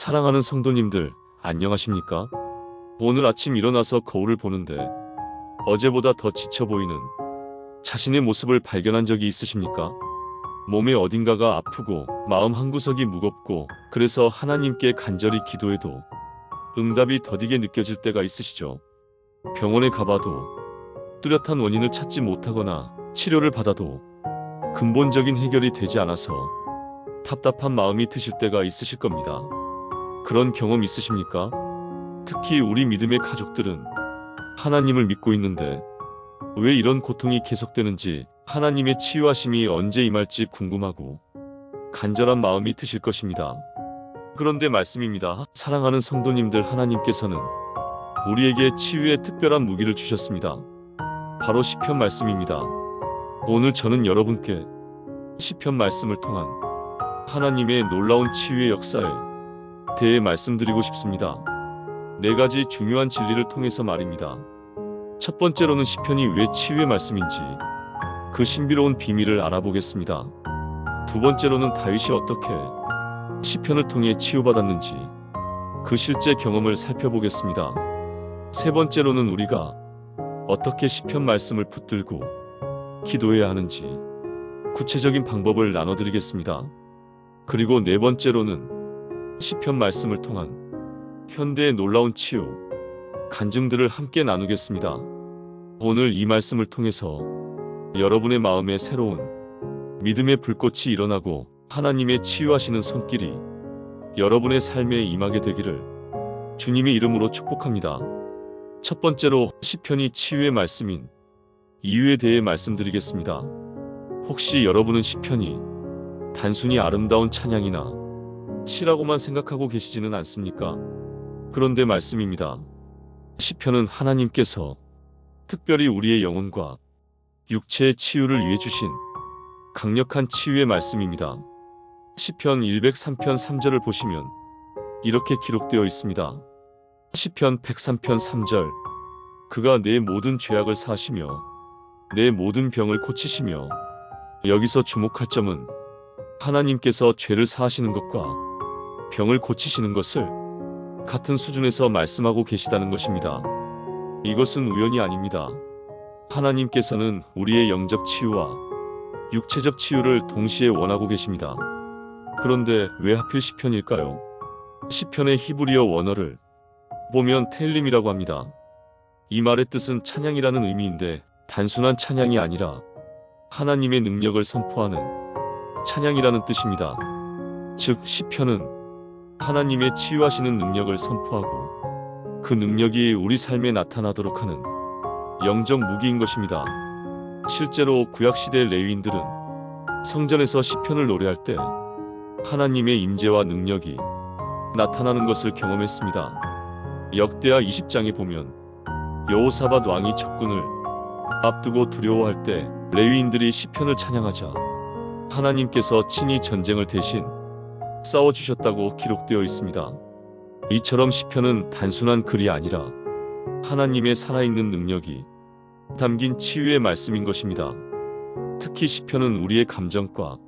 사랑하는 성도님들, 안녕하십니까? 오늘 아침 일어나서 거울을 보는데 어제보다 더 지쳐 보이는 자신의 모습을 발견한 적이 있으십니까? 몸의 어딘가가 아프고 마음 한구석이 무겁고 그래서 하나님께 간절히 기도해도 응답이 더디게 느껴질 때가 있으시죠? 병원에 가봐도 뚜렷한 원인을 찾지 못하거나 치료를 받아도 근본적인 해결이 되지 않아서 답답한 마음이 드실 때가 있으실 겁니다. 그런 경험 있으십니까? 특히 우리 믿음의 가족들은 하나님을 믿고 있는데 왜 이런 고통이 계속되는지, 하나님의 치유하심이 언제 임할지 궁금하고 간절한 마음이 드실 것입니다. 그런데 말씀입니다. 사랑하는 성도님들, 하나님께서는 우리에게 치유의 특별한 무기를 주셨습니다. 바로 시편 말씀입니다. 오늘 저는 여러분께 시편 말씀을 통한 하나님의 놀라운 치유의 역사에 대해 말씀드리고 싶습니다. 4가지 중요한 진리를 통해서 말입니다. 첫 번째로는 시편이 왜 치유의 말씀인지 그 신비로운 비밀을 알아보겠습니다. 두 번째로는 다윗이 어떻게 시편을 통해 치유받았는지 그 실제 경험을 살펴보겠습니다. 세 번째로는 우리가 어떻게 시편 말씀을 붙들고 기도해야 하는지 구체적인 방법을 나눠드리겠습니다. 그리고 네 번째로는 시편 말씀을 통한 현대의 놀라운 치유, 간증들을 함께 나누겠습니다. 오늘 이 말씀을 통해서 여러분의 마음에 새로운 믿음의 불꽃이 일어나고 하나님의 치유하시는 손길이 여러분의 삶에 임하게 되기를 주님의 이름으로 축복합니다. 첫 번째로 시편이 치유의 말씀인 이유에 대해 말씀드리겠습니다. 혹시 여러분은 시편이 단순히 아름다운 찬양이나 시라고만 생각하고 계시지는 않습니까? 그런데 말씀입니다. 시편은 하나님께서 특별히 우리의 영혼과 육체의 치유를 위해 주신 강력한 치유의 말씀입니다. 시편 103편 3절을 보시면 이렇게 기록되어 있습니다. 시편 103편 3절, 그가 내 모든 죄악을 사하시며 내 모든 병을 고치시며. 여기서 주목할 점은 하나님께서 죄를 사하시는 것과 병을 고치시는 것을 같은 수준에서 말씀하고 계시다는 것입니다. 이것은 우연이 아닙니다. 하나님께서는 우리의 영적 치유와 육체적 치유를 동시에 원하고 계십니다. 그런데 왜 하필 시편일까요? 시편의 히브리어 원어를 보면 테일림이라고 합니다. 이 말의 뜻은 찬양이라는 의미인데 단순한 찬양이 아니라 하나님의 능력을 선포하는 찬양이라는 뜻입니다. 즉 시편은 하나님의 치유하시는 능력을 선포하고 그 능력이 우리 삶에 나타나도록 하는 영적 무기인 것입니다. 실제로 구약시대 레위인들은 성전에서 시편을 노래할 때 하나님의 임재와 능력이 나타나는 것을 경험했습니다. 역대하 20장에 보면 여호사밧 왕이 적군을 앞두고 두려워할 때 레위인들이 시편을 찬양하자 하나님께서 친히 전쟁을 대신 싸워주셨다고 기록되어 있습니다. 이처럼 시편은 단순한 글이 아니라 하나님의 살아있는 능력이 담긴 치유의 말씀인 것입니다. 특히 시편은 우리의 감정과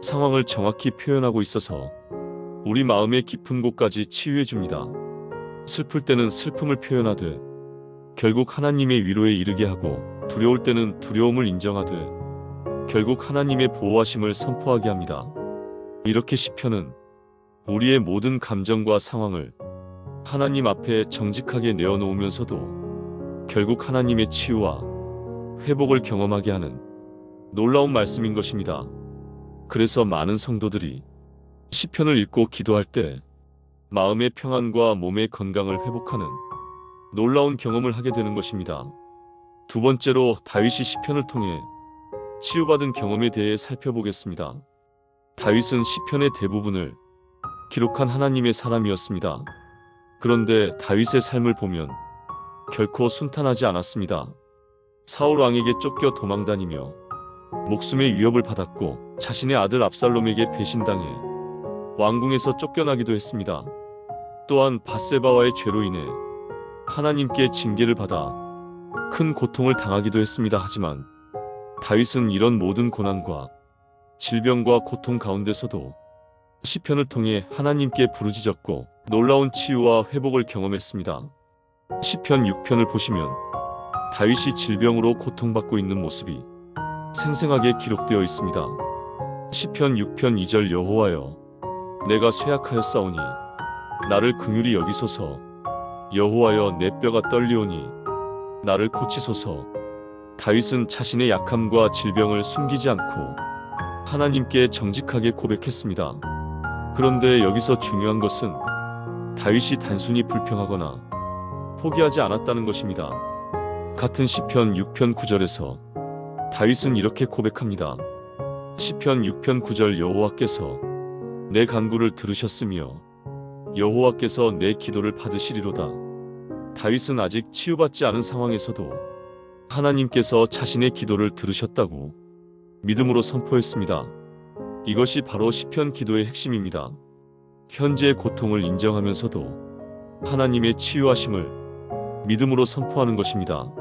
상황을 정확히 표현하고 있어서 우리 마음의 깊은 곳까지 치유해 줍니다. 슬플 때는 슬픔을 표현하되 결국 하나님의 위로에 이르게 하고, 두려울 때는 두려움을 인정하되 결국 하나님의 보호하심을 선포하게 합니다. 이렇게 시편은 우리의 모든 감정과 상황을 하나님 앞에 정직하게 내어놓으면서도 결국 하나님의 치유와 회복을 경험하게 하는 놀라운 말씀인 것입니다. 그래서 많은 성도들이 시편을 읽고 기도할 때 마음의 평안과 몸의 건강을 회복하는 놀라운 경험을 하게 되는 것입니다. 두 번째로 다윗이 시편을 통해 치유받은 경험에 대해 살펴보겠습니다. 다윗은 시편의 대부분을 기록한 하나님의 사람이었습니다. 그런데 다윗의 삶을 보면 결코 순탄하지 않았습니다. 사울 왕에게 쫓겨 도망다니며 목숨의 위협을 받았고 자신의 아들 압살롬에게 배신당해 왕궁에서 쫓겨나기도 했습니다. 또한 밧세바와의 죄로 인해 하나님께 징계를 받아 큰 고통을 당하기도 했습니다. 하지만 다윗은 이런 모든 고난과 질병과 고통 가운데서도 시편을 통해 하나님께 부르짖었고 놀라운 치유와 회복을 경험했습니다. 시편 6편을 보시면 다윗이 질병으로 고통받고 있는 모습이 생생하게 기록되어 있습니다. 시편 6편 2절 여호와여 내가 쇠약하였사오니 나를 긍휼히 여기소서. 여호와여 내 뼈가 떨리오니 나를 고치소서. 다윗은 자신의 약함과 질병을 숨기지 않고 하나님께 정직하게 고백했습니다. 그런데 여기서 중요한 것은 다윗이 단순히 불평하거나 포기하지 않았다는 것입니다. 같은 시편 6편 9절에서 다윗은 이렇게 고백합니다. 시편 6편 9절 여호와께서 내 간구를 들으셨으며 여호와께서 내 기도를 받으시리로다. 다윗은 아직 치유받지 않은 상황에서도 하나님께서 자신의 기도를 들으셨다고 믿음으로 선포했습니다. 이것이 바로 시편 기도의 핵심입니다. 현재의 고통을 인정하면서도 하나님의 치유하심을 믿음으로 선포하는 것입니다.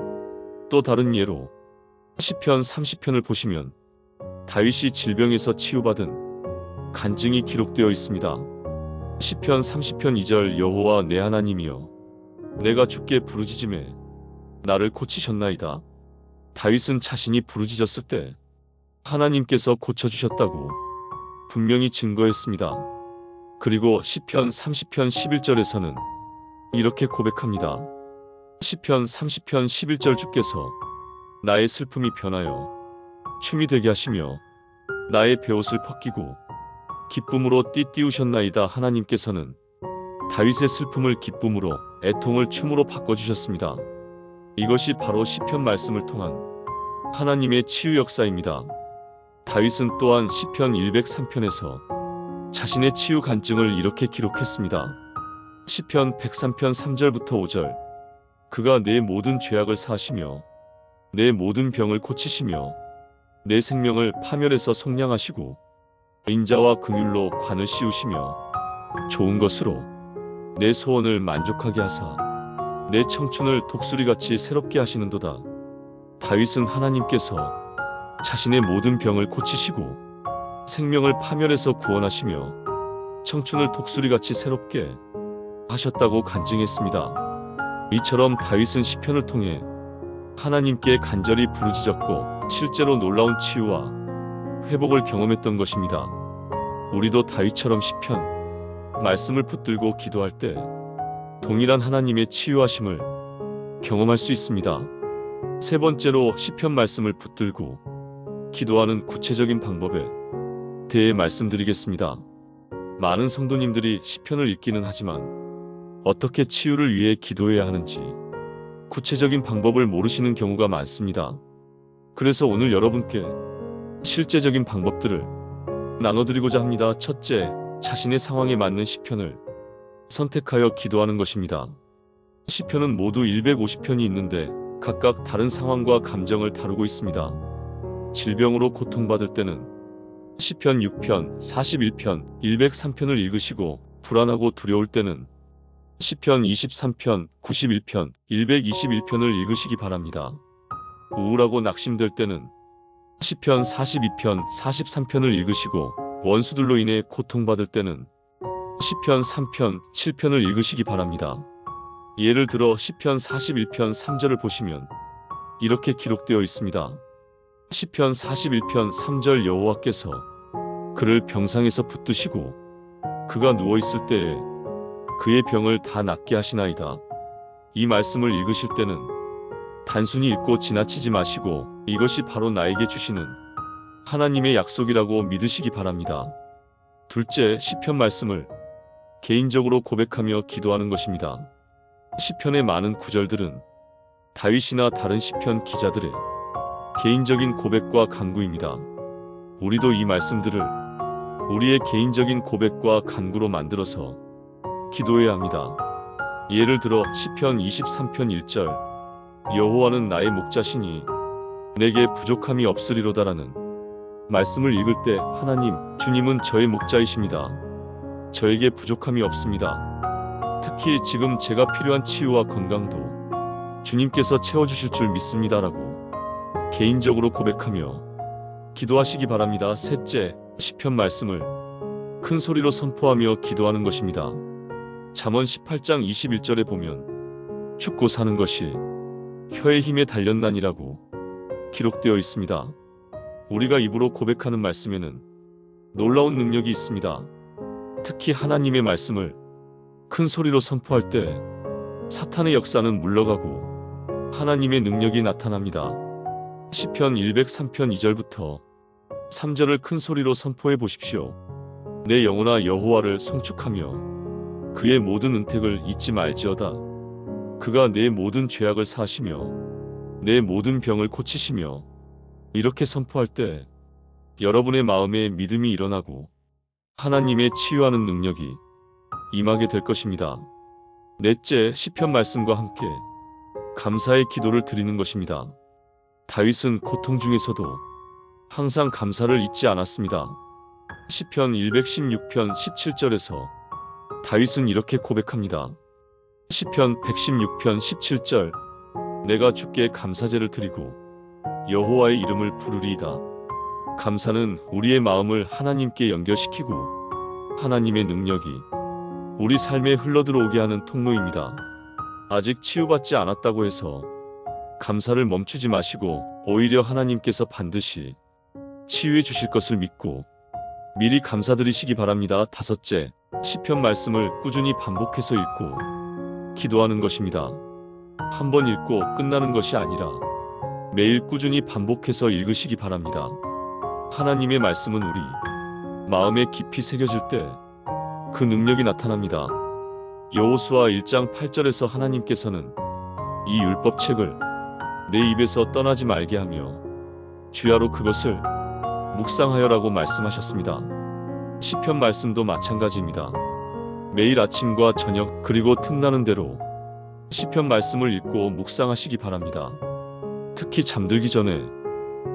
또 다른 예로 시편 30편을 보시면 다윗이 질병에서 치유받은 간증이 기록되어 있습니다. 시편 30편 2절 여호와 내 하나님이여 내가 주께 부르짖음에 나를 고치셨나이다. 다윗은 자신이 부르짖었을 때 하나님께서 고쳐주셨다고 분명히 증거했습니다. 그리고 시편 30편 11절에서는 이렇게 고백합니다. 시편 30편 11절 주께서 나의 슬픔이 변하여 춤이 되게 하시며 나의 베옷을 벗기고 기쁨으로 띠띠우셨나이다. 하나님께서는 다윗의 슬픔을 기쁨으로 애통을 춤으로 바꿔주셨습니다. 이것이 바로 시편 말씀을 통한 하나님의 치유 역사입니다. 다윗은 또한 시편 103편에서 자신의 치유 간증을 이렇게 기록했습니다. 시편 103편 3절부터 5절 그가 내 모든 죄악을 사하시며 내 모든 병을 고치시며 내 생명을 파멸에서 속량하시고 인자와 긍휼로 관을 씌우시며 좋은 것으로 내 소원을 만족하게 하사 내 청춘을 독수리같이 새롭게 하시는도다. 다윗은 하나님께서 자신의 모든 병을 고치시고 생명을 파멸에서 구원하시며 청춘을 독수리같이 새롭게 하셨다고 간증했습니다. 이처럼 다윗은 시편을 통해 하나님께 간절히 부르짖었고 실제로 놀라운 치유와 회복을 경험했던 것입니다. 우리도 다윗처럼 시편 말씀을 붙들고 기도할 때 동일한 하나님의 치유하심을 경험할 수 있습니다. 세 번째로 시편 말씀을 붙들고 기도하는 구체적인 방법에 대해 말씀드리겠습니다. 많은 성도님들이 시편을 읽기는 하지만 어떻게 치유를 위해 기도해야 하는지 구체적인 방법을 모르시는 경우가 많습니다. 그래서 오늘 여러분께 실제적인 방법들을 나눠드리고자 합니다. 첫째, 자신의 상황에 맞는 시편을 선택하여 기도하는 것입니다. 시편은 모두 150편이 있는데 각각 다른 상황과 감정을 다루고 있습니다. 질병으로 고통받을 때는 시편 6편, 41편, 103편을 읽으시고 불안하고 두려울 때는 시편 23편, 91편, 121편을 읽으시기 바랍니다. 우울하고 낙심될 때는 시편 42편, 43편을 읽으시고 원수들로 인해 고통받을 때는 시편 3편, 7편을 읽으시기 바랍니다. 예를 들어 시편 41편 3절을 보시면 이렇게 기록되어 있습니다. 시편 41편 3절 여호와께서 그를 병상에서 붙드시고 그가 누워있을 때에 그의 병을 다 낫게 하시나이다. 이 말씀을 읽으실 때는 단순히 읽고 지나치지 마시고 이것이 바로 나에게 주시는 하나님의 약속이라고 믿으시기 바랍니다. 둘째, 시편 말씀을 개인적으로 고백하며 기도하는 것입니다. 시편의 많은 구절들은 다윗이나 다른 시편 기자들의 개인적인 고백과 간구입니다. 우리도 이 말씀들을 우리의 개인적인 고백과 간구로 만들어서 기도해야 합니다. 예를 들어 시편 23편 1절 여호와는 나의 목자시니 내게 부족함이 없으리로다라는 말씀을 읽을 때 하나님, 주님은 저의 목자이십니다. 저에게 부족함이 없습니다. 특히 지금 제가 필요한 치유와 건강도 주님께서 채워주실 줄 믿습니다라고 개인적으로 고백하며 기도하시기 바랍니다. 셋째, 시편 말씀을 큰 소리로 선포하며 기도하는 것입니다. 잠언 18장 21절에 보면 죽고 사는 것이 혀의 힘에 달렸나니라고 기록되어 있습니다. 우리가 입으로 고백하는 말씀에는 놀라운 능력이 있습니다. 특히 하나님의 말씀을 큰 소리로 선포할 때 사탄의 역사는 물러가고 하나님의 능력이 나타납니다. 시편 103편 2절부터 3절을 큰 소리로 선포해 보십시오. 내 영혼아 여호와를 송축하며 그의 모든 은택을 잊지 말지어다. 그가 내 모든 죄악을 사하시며 내 모든 병을 고치시며. 이렇게 선포할 때 여러분의 마음에 믿음이 일어나고 하나님의 치유하는 능력이 임하게 될 것입니다. 넷째, 시편 말씀과 함께 감사의 기도를 드리는 것입니다. 다윗은 고통 중에서도 항상 감사를 잊지 않았습니다. 시편 116편 17절에서 다윗은 이렇게 고백합니다. 시편 116편 17절 내가 주께 감사제를 드리고 여호와의 이름을 부르리이다. 감사는 우리의 마음을 하나님께 연결시키고 하나님의 능력이 우리 삶에 흘러들어오게 하는 통로입니다. 아직 치유받지 않았다고 해서 감사를 멈추지 마시고 오히려 하나님께서 반드시 치유해 주실 것을 믿고 미리 감사드리시기 바랍니다. 다섯째, 시편 말씀을 꾸준히 반복해서 읽고 기도하는 것입니다. 한 번 읽고 끝나는 것이 아니라 매일 꾸준히 반복해서 읽으시기 바랍니다. 하나님의 말씀은 우리 마음에 깊이 새겨질 때 그 능력이 나타납니다. 여호수아 1장 8절에서 하나님께서는 이 율법책을 내 입에서 떠나지 말게 하며 주야로 그것을 묵상하여라고 말씀하셨습니다. 시편 말씀도 마찬가지입니다. 매일 아침과 저녁 그리고 틈나는 대로 시편 말씀을 읽고 묵상하시기 바랍니다. 특히 잠들기 전에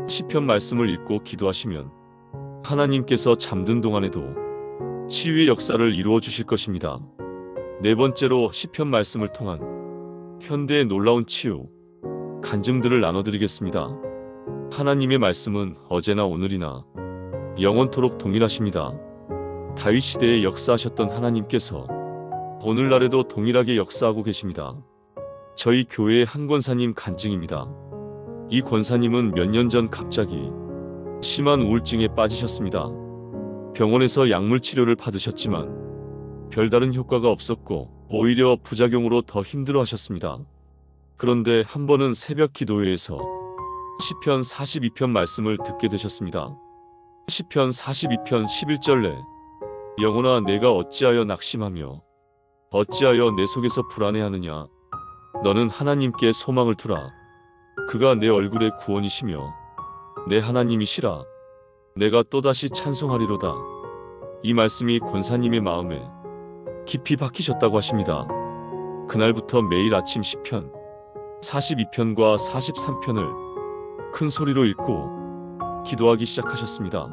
시편 말씀을 읽고 기도하시면 하나님께서 잠든 동안에도 치유의 역사를 이루어 주실 것입니다. 네 번째로 시편 말씀을 통한 현대의 놀라운 치유, 간증들을 나눠드리겠습니다. 하나님의 말씀은 어제나 오늘이나 영원토록 동일하십니다. 다윗 시대에 역사하셨던 하나님께서 오늘날에도 동일하게 역사하고 계십니다. 저희 교회의 한 권사님 간증입니다. 이 권사님은 몇 년 전 갑자기 심한 우울증에 빠지셨습니다. 병원에서 약물 치료를 받으셨지만 별다른 효과가 없었고 오히려 부작용으로 더 힘들어 하셨습니다. 그런데 한 번은 새벽 기도회에서 시편 42편 말씀을 듣게 되셨습니다. 시편 42편 11절에 영혼아 내가 어찌하여 낙심하며 어찌하여 내 속에서 불안해하느냐. 너는 하나님께 소망을 두라. 그가 내 얼굴의 구원이시며 내 하나님이시라. 내가 또다시 찬송하리로다. 이 말씀이 권사님의 마음에 깊이 박히셨다고 하십니다. 그날부터 매일 아침 시편 42편과 43편을 큰 소리로 읽고 기도하기 시작하셨습니다.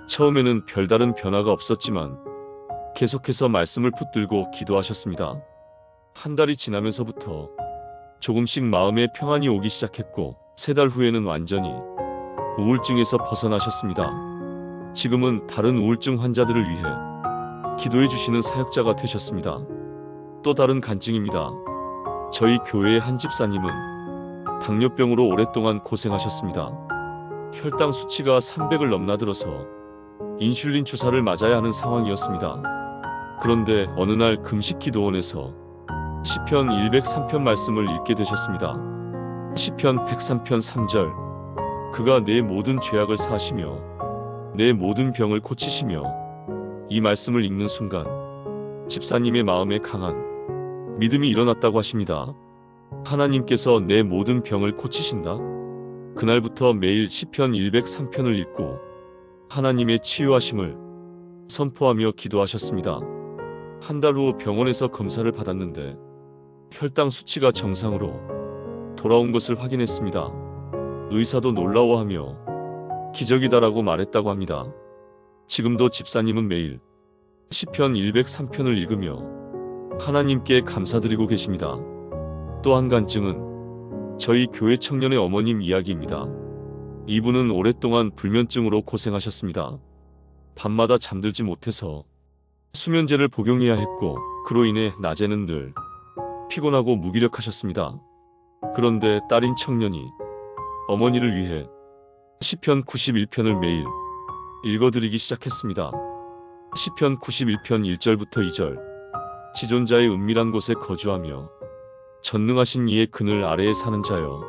처음에는 별다른 변화가 없었지만 계속해서 말씀을 붙들고 기도하셨습니다. 한 달이 지나면서부터 조금씩 마음에 평안이 오기 시작했고 3달 후에는 완전히 우울증에서 벗어나셨습니다. 지금은 다른 우울증 환자들을 위해 기도해 주시는 사역자가 되셨습니다. 또 다른 간증입니다. 저희 교회의 한 집사님은 당뇨병으로 오랫동안 고생하셨습니다. 혈당 수치가 300을 넘나들어서 인슐린 주사를 맞아야 하는 상황이었습니다. 그런데 어느 날 금식기도원에서 시편 103편 말씀을 읽게 되셨습니다. 시편 103편 3절 그가 내 모든 죄악을 사하시며 내 모든 병을 고치시며. 이 말씀을 읽는 순간 집사님의 마음에 강한 믿음이 일어났다고 하십니다. 하나님께서 내 모든 병을 고치신다. 그날부터 매일 시편 103편을 읽고 하나님의 치유하심을 선포하며 기도하셨습니다. 한 달 후 병원에서 검사를 받았는데 혈당 수치가 정상으로 돌아온 것을 확인했습니다. 의사도 놀라워하며 기적이다라고 말했다고 합니다. 지금도 집사님은 매일 시편 103편을 읽으며 하나님께 감사드리고 계십니다. 또 한 간증은 저희 교회 청년의 어머님 이야기입니다. 이분은 오랫동안 불면증으로 고생하셨습니다. 밤마다 잠들지 못해서 수면제를 복용해야 했고 그로 인해 낮에는 늘 피곤하고 무기력하셨습니다. 그런데 딸인 청년이 어머니를 위해 시편 91편을 매일 읽어드리기 시작했습니다. 시편 91편 1절부터 2절. 지존자의 은밀한 곳에 거주하며 전능하신 이의 그늘 아래에 사는 자여,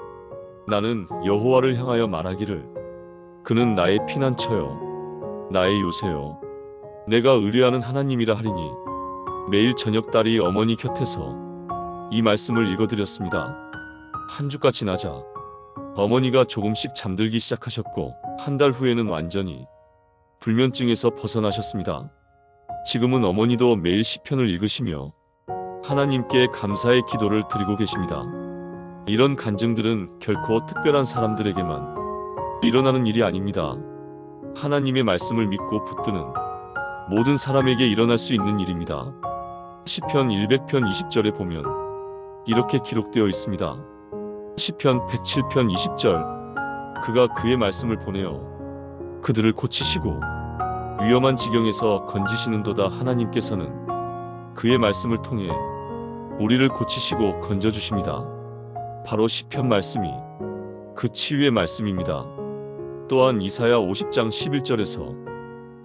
나는 여호와를 향하여 말하기를 그는 나의 피난처요 나의 요새요 내가 의뢰하는 하나님이라 하리니. 매일 저녁 딸이 어머니 곁에서 이 말씀을 읽어드렸습니다. 한 주가 지나자 어머니가 조금씩 잠들기 시작하셨고 한 달 후에는 완전히 불면증에서 벗어나셨습니다. 지금은 어머니도 매일 시편을 읽으시며 하나님께 감사의 기도를 드리고 계십니다. 이런 간증들은 결코 특별한 사람들에게만 일어나는 일이 아닙니다. 하나님의 말씀을 믿고 붙드는 모든 사람에게 일어날 수 있는 일입니다. 시편 100편 20절에 보면 이렇게 기록되어 있습니다. 시편 107편 20절. 그가 그의 말씀을 보내어 그들을 고치시고 위험한 지경에서 건지시는도다. 하나님께서는 그의 말씀을 통해 우리를 고치시고 건져주십니다. 바로 시편 말씀이 그 치유의 말씀입니다. 또한 이사야 50장 11절에서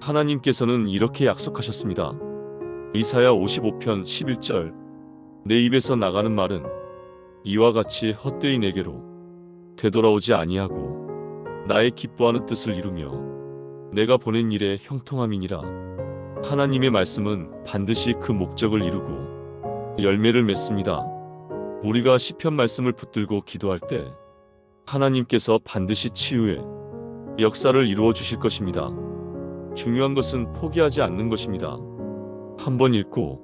하나님께서는 이렇게 약속하셨습니다. 이사야 55편 11절. 내 입에서 나가는 말은 이와 같이 헛되이 내게로 되돌아오지 아니하고 나의 기뻐하는 뜻을 이루며 내가 보낸 일에 형통함이니라. 하나님의 말씀은 반드시 그 목적을 이루고 열매를 맺습니다. 우리가 시편 말씀을 붙들고 기도할 때 하나님께서 반드시 치유의 역사를 이루어 주실 것입니다. 중요한 것은 포기하지 않는 것입니다. 한번 읽고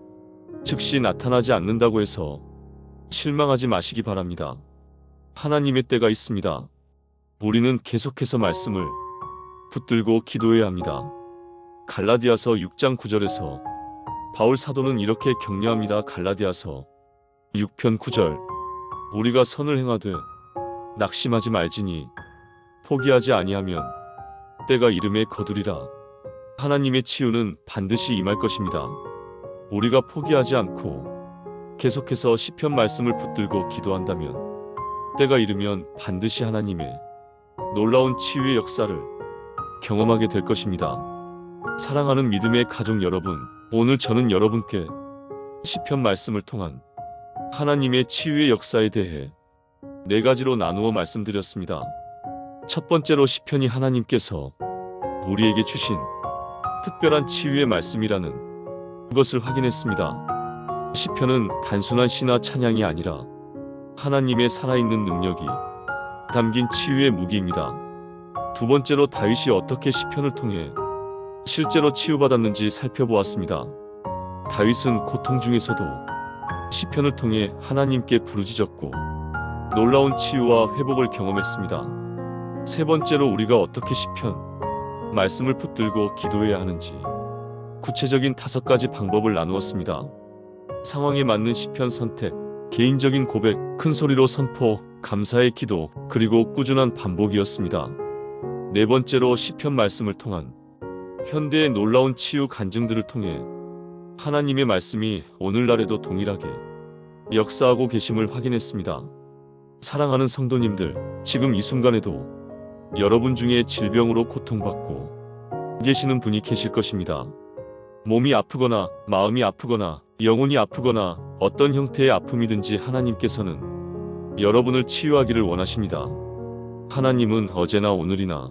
즉시 나타나지 않는다고 해서 실망하지 마시기 바랍니다. 하나님의 때가 있습니다. 우리는 계속해서 말씀을 붙들고 기도해야 합니다. 갈라디아서 6장 9절에서 바울 사도는 이렇게 격려합니다. 갈라디아서 6편 9절. 우리가 선을 행하되 낙심하지 말지니 포기하지 아니하면 때가 이름에 거두리라. 하나님의 치유는 반드시 임할 것입니다. 우리가 포기하지 않고 계속해서 시편 말씀을 붙들고 기도한다면 때가 이르면 반드시 하나님의 놀라운 치유의 역사를 경험하게 될 것입니다. 사랑하는 믿음의 가족 여러분, 오늘 저는 여러분께 시편 말씀을 통한 하나님의 치유의 역사에 대해 4가지로 나누어 말씀드렸습니다. 첫 번째로 시편이 하나님께서 우리에게 주신 특별한 치유의 말씀이라는 것을 확인했습니다. 시편은 단순한 시나 찬양이 아니라 하나님의 살아있는 능력이 담긴 치유의 무기입니다. 두 번째로 다윗이 어떻게 시편을 통해 실제로 치유받았는지 살펴보았습니다. 다윗은 고통 중에서도 시편을 통해 하나님께 부르짖었고 놀라운 치유와 회복을 경험했습니다. 세 번째로 우리가 어떻게 시편 말씀을 붙들고 기도해야 하는지 구체적인 5가지 방법을 나누었습니다. 상황에 맞는 시편 선택, 개인적인 고백, 큰 소리로 선포, 감사의 기도, 그리고 꾸준한 반복이었습니다. 네 번째로 시편 말씀을 통한 현대의 놀라운 치유 간증들을 통해 하나님의 말씀이 오늘날에도 동일하게 역사하고 계심을 확인했습니다. 사랑하는 성도님들, 지금 이 순간에도 여러분 중에 질병으로 고통받고 계시는 분이 계실 것입니다. 몸이 아프거나 마음이 아프거나 영혼이 아프거나 어떤 형태의 아픔이든지 하나님께서는 여러분을 치유하기를 원하십니다. 하나님은 어제나 오늘이나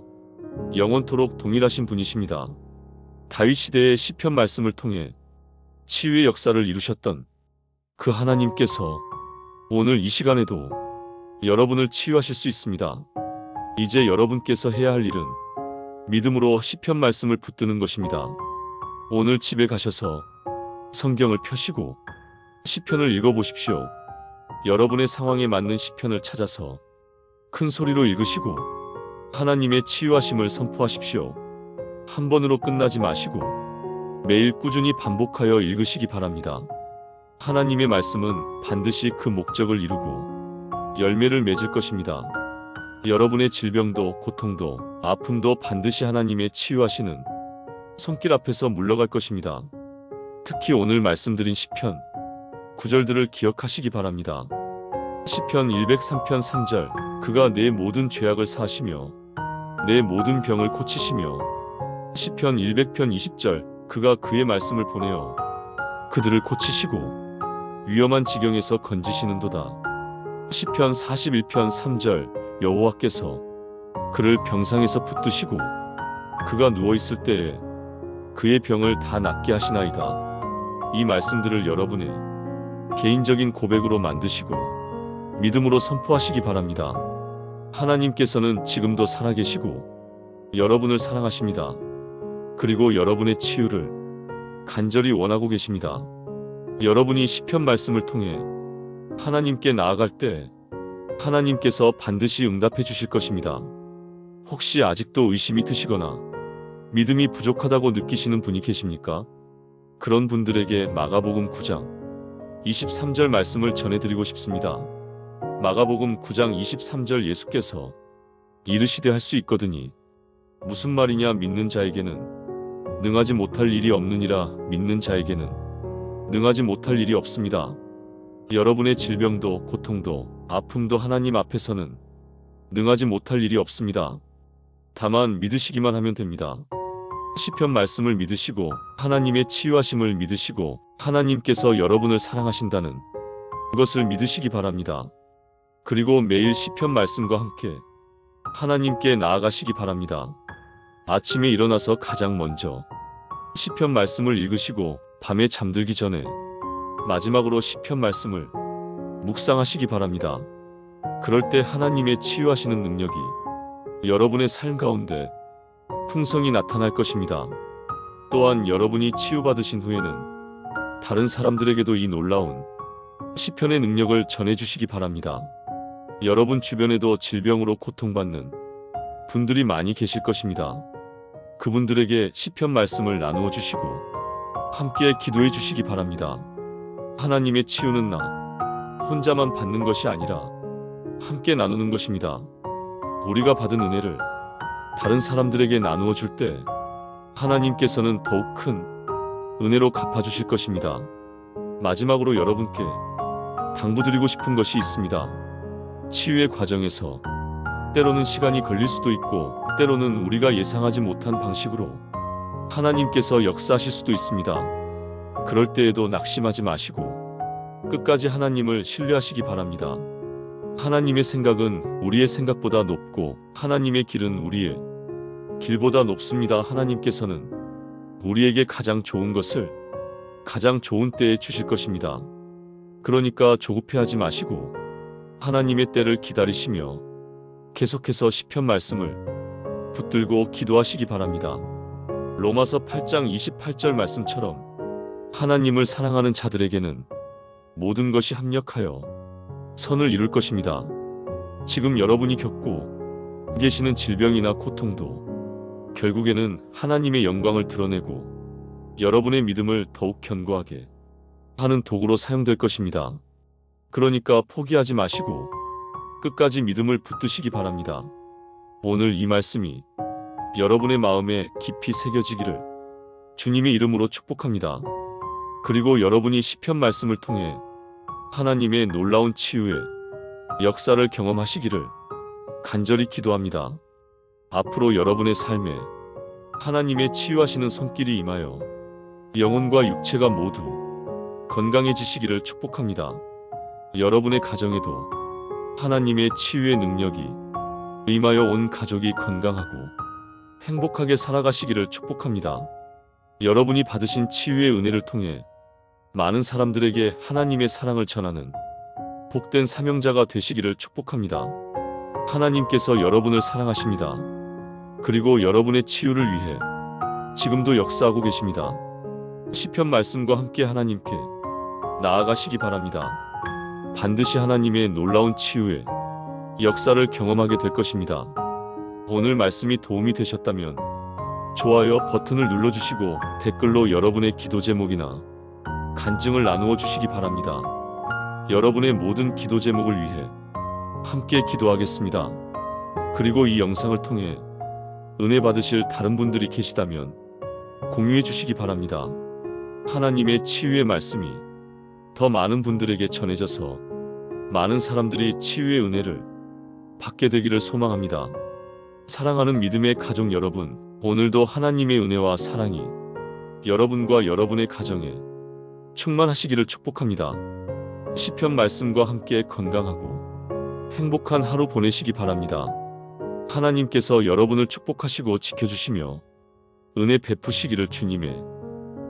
영원토록 동일하신 분이십니다. 다윗 시대의 시편 말씀을 통해 치유의 역사를 이루셨던 그 하나님께서 오늘 이 시간에도 여러분을 치유하실 수 있습니다. 이제 여러분께서 해야 할 일은 믿음으로 시편 말씀을 붙드는 것입니다. 오늘 집에 가셔서 성경을 펴시고 시편을 읽어보십시오. 여러분의 상황에 맞는 시편을 찾아서 큰 소리로 읽으시고 하나님의 치유하심을 선포하십시오. 한 번으로 끝나지 마시고 매일 꾸준히 반복하여 읽으시기 바랍니다. 하나님의 말씀은 반드시 그 목적을 이루고 열매를 맺을 것입니다. 여러분의 질병도 고통도 아픔도 반드시 하나님의 치유하시는 손길 앞에서 물러갈 것입니다. 특히 오늘 말씀드린 시편 구절들을 기억하시기 바랍니다. 시편 103편 3절 그가 내 모든 죄악을 사하시며 내 모든 병을 고치시며 시편 100편 20절 그가 그의 말씀을 보내어 그들을 고치시고 위험한 지경에서 건지시는도다. 시편 41편 3절 여호와께서 그를 병상에서 붙드시고 그가 누워있을 때에 그의 병을 다 낫게 하시나이다. 이 말씀들을 여러분의 개인적인 고백으로 만드시고 믿음으로 선포하시기 바랍니다. 하나님께서는 지금도 살아계시고 여러분을 사랑하십니다. 그리고 여러분의 치유를 간절히 원하고 계십니다. 여러분이 시편 말씀을 통해 하나님께 나아갈 때 하나님께서 반드시 응답해 주실 것입니다. 혹시 아직도 의심이 드시거나 믿음이 부족하다고 느끼시는 분이 계십니까? 그런 분들에게 마가복음 9장 23절 말씀을 전해드리고 싶습니다. 마가복음 9장 23절 예수께서 이르시되 할 수 있거드니 무슨 말이냐 믿는 자에게는 능하지 못할 일이 없느니라. 믿는 자에게는 능하지 못할 일이 없습니다. 여러분의 질병도 고통도 아픔도 하나님 앞에서는 능하지 못할 일이 없습니다. 다만 믿으시기만 하면 됩니다. 시편 말씀을 믿으시고 하나님의 치유하심을 믿으시고 하나님께서 여러분을 사랑하신다는 그것을 믿으시기 바랍니다. 그리고 매일 시편 말씀과 함께 하나님께 나아가시기 바랍니다. 아침에 일어나서 가장 먼저 시편 말씀을 읽으시고 밤에 잠들기 전에 마지막으로 시편 말씀을 묵상하시기 바랍니다. 그럴 때 하나님의 치유하시는 능력이 여러분의 삶 가운데 풍성히 나타날 것입니다. 또한 여러분이 치유받으신 후에는 다른 사람들에게도 이 놀라운 시편의 능력을 전해주시기 바랍니다. 여러분 주변에도 질병으로 고통받는 분들이 많이 계실 것입니다. 그분들에게 시편 말씀을 나누어 주시고 함께 기도해 주시기 바랍니다. 하나님의 치유는 나 혼자만 받는 것이 아니라 함께 나누는 것입니다. 우리가 받은 은혜를 다른 사람들에게 나누어 줄 때 하나님께서는 더욱 큰 은혜로 갚아주실 것입니다. 마지막으로 여러분께 당부드리고 싶은 것이 있습니다. 치유의 과정에서 때로는 시간이 걸릴 수도 있고 때로는 우리가 예상하지 못한 방식으로 하나님께서 역사하실 수도 있습니다. 그럴 때에도 낙심하지 마시고 끝까지 하나님을 신뢰하시기 바랍니다. 하나님의 생각은 우리의 생각보다 높고 하나님의 길은 우리의 길보다 높습니다. 하나님께서는 우리에게 가장 좋은 것을 가장 좋은 때에 주실 것입니다. 그러니까 조급해하지 마시고 하나님의 때를 기다리시며 계속해서 시편 말씀을 붙들고 기도하시기 바랍니다. 로마서 8장 28절 말씀처럼 하나님을 사랑하는 자들에게는 모든 것이 합력하여 선을 이룰 것입니다. 지금 여러분이 겪고 계시는 질병이나 고통도 결국에는 하나님의 영광을 드러내고 여러분의 믿음을 더욱 견고하게 하는 도구로 사용될 것입니다. 그러니까 포기하지 마시고 끝까지 믿음을 붙드시기 바랍니다. 오늘 이 말씀이 여러분의 마음에 깊이 새겨지기를 주님의 이름으로 축복합니다. 그리고 여러분이 시편 말씀을 통해 하나님의 놀라운 치유의 역사를 경험하시기를 간절히 기도합니다. 앞으로 여러분의 삶에 하나님의 치유하시는 손길이 임하여 영혼과 육체가 모두 건강해지시기를 축복합니다. 여러분의 가정에도 하나님의 치유의 능력이 임하여 온 가족이 건강하고 행복하게 살아가시기를 축복합니다. 여러분이 받으신 치유의 은혜를 통해 많은 사람들에게 하나님의 사랑을 전하는 복된 사명자가 되시기를 축복합니다. 하나님께서 여러분을 사랑하십니다. 그리고 여러분의 치유를 위해 지금도 역사하고 계십니다. 시편 말씀과 함께 하나님께 나아가시기 바랍니다. 반드시 하나님의 놀라운 치유의 역사를 경험하게 될 것입니다. 오늘 말씀이 도움이 되셨다면 좋아요 버튼을 눌러주시고 댓글로 여러분의 기도 제목이나 간증을 나누어 주시기 바랍니다. 여러분의 모든 기도 제목을 위해 함께 기도하겠습니다. 그리고 이 영상을 통해 은혜 받으실 다른 분들이 계시다면 공유해 주시기 바랍니다. 하나님의 치유의 말씀이 더 많은 분들에게 전해져서 많은 사람들이 치유의 은혜를 받게 되기를 소망합니다. 사랑하는 믿음의 가족 여러분, 오늘도 하나님의 은혜와 사랑이 여러분과 여러분의 가정에 충만하시기를 축복합니다. 시편 말씀과 함께 건강하고 행복한 하루 보내시기 바랍니다. 하나님께서 여러분을 축복하시고 지켜주시며 은혜 베푸시기를 주님의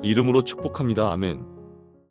이름으로 축복합니다. 아멘.